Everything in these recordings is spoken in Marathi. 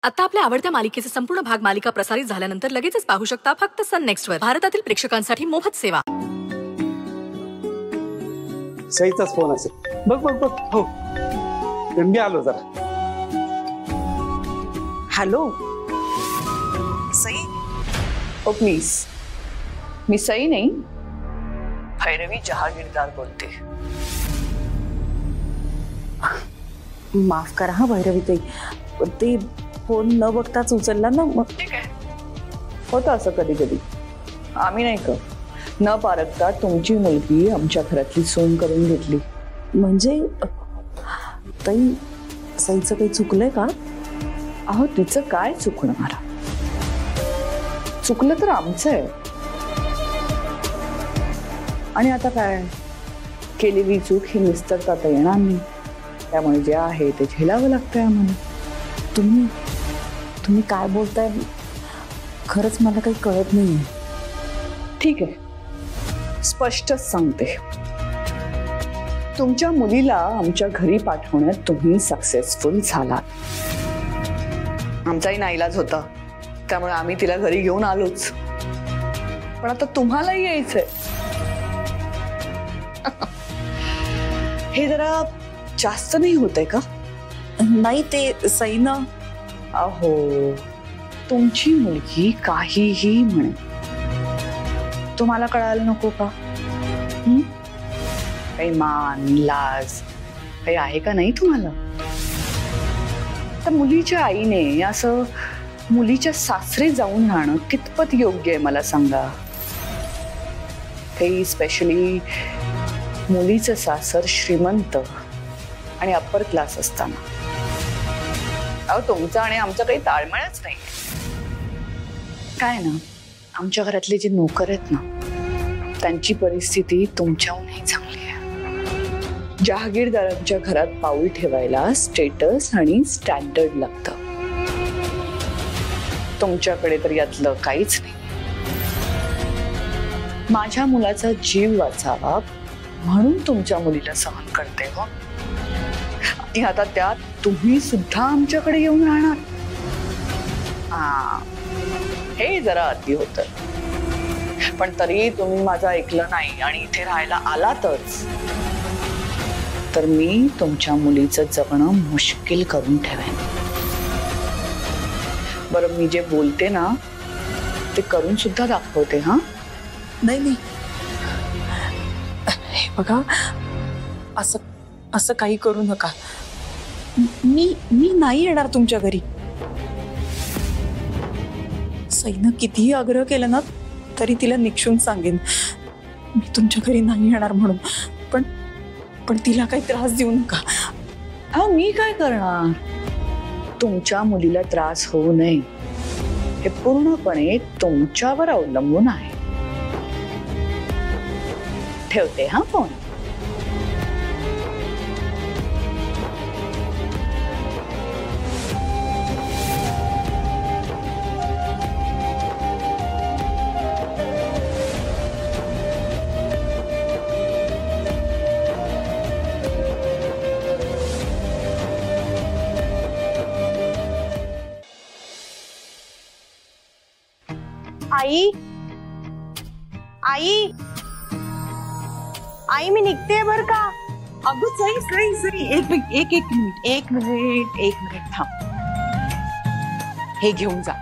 आता आपल्या आवडत्या मालिकेचे संपूर्ण भाग मालिका प्रसारित झाल्यानंतर लगेचच पाहू शकता फक्त सन नेक्स्ट वर. भारतातील प्रेक्षकांसाठी मोफत सेवा. सईचाच फोन असेल. बघ बघ बघ. हो मी आलो जरा. हॅलो सई. Oh please. मी सई नाही, भैरवी जहागीरदार बोलते. माफ करा हा भैरवी ताई, ते फोन न बघताच उचलला ना. मग ठीक आहे, होतं असं कधी कधी. आम्ही नाही का न पारखता तुमची मुलगी आमच्या घरातली सून करून घेतली. म्हणजे ताई सईचं काही चुकलंय का? अहो तिचं काय चुकणार, चुकलं तर आमचं आहे. आणि आता काय, केलेली चूक ही निस्तरता तर येणार नाही, त्यामुळे जे आहे ते झेलावं लागतंय आम्हाला. तुम्ही काय बोलताय खरंच मला काही कळत नाही. ठीक आहे, स्पष्टच सांगते. तुमच्या मुलीला आमच्या घरी पाठवण्यात तुम्ही सक्सेसफुल झालात. आमचाही नाईलाज होता, त्यामुळे आम्ही तिला घरी घेऊन आलोच. पण आता तुम्हालाही यायचंय. हे जरा जास्त नाही होतंय का? नाही ते सईनं. अहो तुमची मुलगी काहीही म्हणे, तुम्हाला कळायला नको का? काही मान लाज काही आहे का नाही तुम्हाला? तर मुलीच्या आईने असं मुलीच्या सासरी जाऊन राहणं कितपत योग्य आहे मला सांगा. काही स्पेशली मुलीचं सासर श्रीमंत आणि अप्पर क्लास असताना. अहो तुमचं आणि आमचं काही ताळमेळच नाही. काय ना, आमच्या घरातले जे नोकर आहेत ना, त्यांची परिस्थिती तुमच्याहूनही चांगली आहे. जहागीरदारांच्या घरात पाऊल ठेवायला स्टेटस आणि स्टँडर्ड लागतं. तुमच्याकडे तर यातलं काहीच नाही. माझ्या मुलाचा जीव वाचावा म्हणून तुमच्या मुलीला सहन करते हो. आणि आता त्यात तुम्ही सुद्धा आमच्याकडे येऊन राहणार. हे जरा अति होतं. पण तरी तुम्ही माझं ऐकलं नाही आणि इथे राहायला आलातच, तर मी तुमच्या मुलीचं जगणं मुश्किल करून ठेवेन. बरं मी जे बोलते ना ते करून सुद्धा दाखवते. हा नाही नाही हे बघा, असं काही करू नका. मी नाही येणार तुमच्या घरी. सईनं कितीही आग्रह केला ना तरी तिला निक्षून सांगेन मी तुमच्या घरी नाही येणार म्हणून. पण तिला काही त्रास देऊ नका. हा मी काय करणार? तुमच्या मुलीला त्रास होऊ नये हे पूर्णपणे तुमच्यावर अवलंबून आहे. ठेवते हा फोन. आई आई आई मी निघते बर का? अगं सई एक मिनिट थांब. हे घेऊन जा.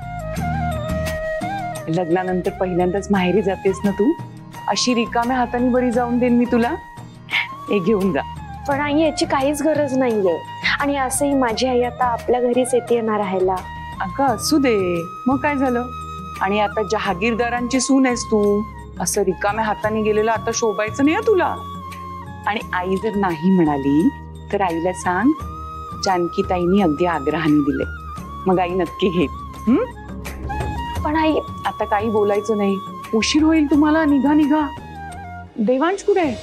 लग्नानंतर पहिल्यांदाच माहेरी जातेस ना तू, अशी रिकाम्या हाताने बरी जाऊन देईन मी तुला. हे घेऊन जा. पण आई याची काहीच गरज नाहीये. आणि असंही माझी आई आता आपल्या घरीच येते ना राहायला. अगं असू दे, मग काय झालं? आणि आता जहागीरदारांची सून आहेस तू, असं रिकाम्या हाताने गेलेलं आता शोभायचं नाही तुला. आणि आई जर नाही म्हणाली तर आईला सांग जानकीताईंनी अगदी आग्रहाने दिले, मग आई नक्की घेईल. पण आई आता काही बोलायचं नाही, उशीर होईल तुम्हाला. निघा. देवांश कुठे आहे?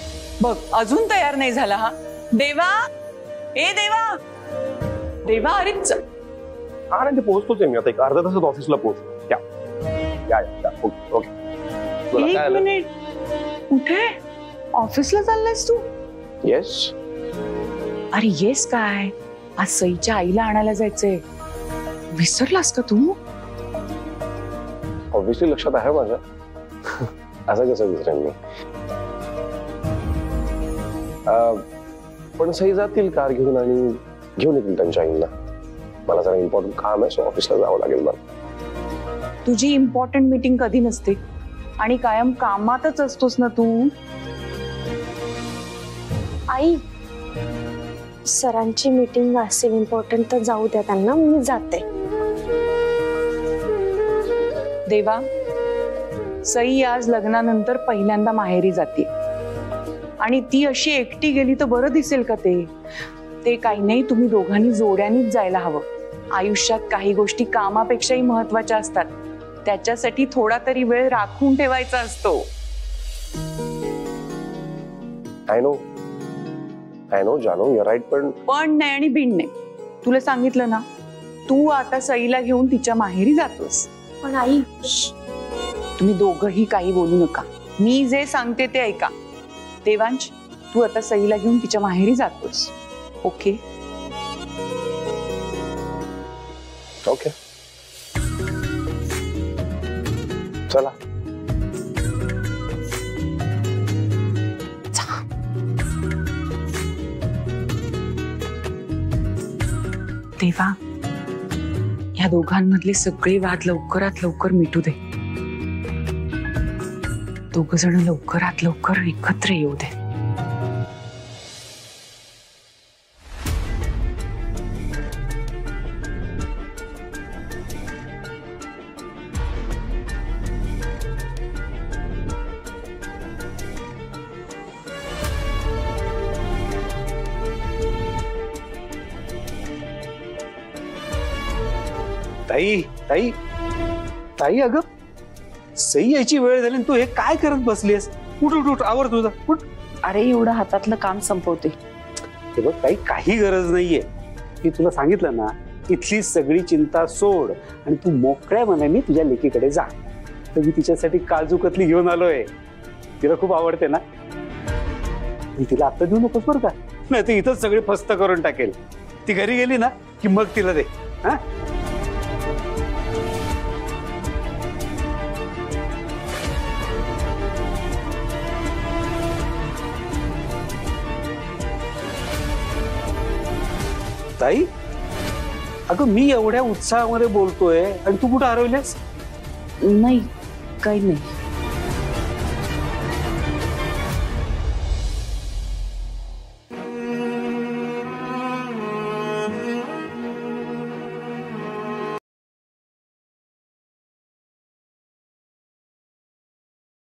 बघ अजून तयार नाही झाला. हा देवा, ए देवा अरे ते पोहोचतोच आहे मी आता. एक अर्धा तासात ऑफिसला पोहोचतो. या ओके. एक मिनिट, कुठे? ऑफिसला चाललायस तू? येस. अरे येस काय, आज सईच्या आईला आणायला जायचंय. विसरलास का तू? ऑब्व्हियसली लक्षात आहे माझ्या. असं कसं विसरेन मी. पण सई जातील कार घेऊन आणि घेऊन येतील त्यांच्या आईंना. मला जरा इम्पॉर्टंट काम आहे, सो ऑफिसला जावं लागेल मला. तुझी इम्पॉर्टंट मीटिंग कधी नसते आणि कायम कामातच असतोस ना तू. आई, सरांची मीटिंग असेल इम्पॉर्टंट तर जाऊ द्या त्यांना, मी जाते. देवा, सई आज लग्नानंतर पहिल्यांदा माहेरी जाते आणि ती अशी एकटी गेली तर बरं दिसेल का? ते काही नाही, तुम्ही दोघांनी जोड्यानीच जायला हवं. आयुष्यात काही गोष्टी कामापेक्षाही महत्वाच्या असतात. त्याच्यासाठी थोडा तरी वेळ राखून ठेवायचा असतो. आय नो जानू, यू आर राईट. पण नाही आणि बिन नाही. तुला सांगितलं ना, तू आता सईला घेऊन तिच्या माहेरी जातोस. पण आई, तुम्ही दोघंही काही बोलू नका. मी जे सांगते ते ऐका. देवांश, तू आता सईला घेऊन तिच्या माहेरी जातोस. ओके? ओके, चला. देवा, या दोघांमधले सगळे वाद लवकरात लवकर मिटू दे. दोघ जण लवकरात लवकर एकत्र येऊ दे. ताई ताई ताई, अगं सई यायची वेळ झाली, तू हे काय करत बसलीस? उठ उठ उठ, आवर तुझा, उठ. अरे एवढं हातातलं काम संपवते. हे बघ, काही गरज नाहीये. मी तुला सांगितलं ना, इथली सगळी चिंता सोड आणि तू मोकळ्या मनाने तुझ्या लेकीकडे जा. तर मी तिच्यासाठी काजू कतली घेऊन आलोय. तिला खूप आवडते ना. तिला आता देऊ नकोस बरं का, नाही तर इथंच सगळी फस्त करून टाकेल. ती घरी गेली ना की मग तिला दे. हा, ताई, अगं मी एवढ्या उत्साहामध्ये बोलतोय आणि तू कुठं हरवल्यास? नाही, काही नाही.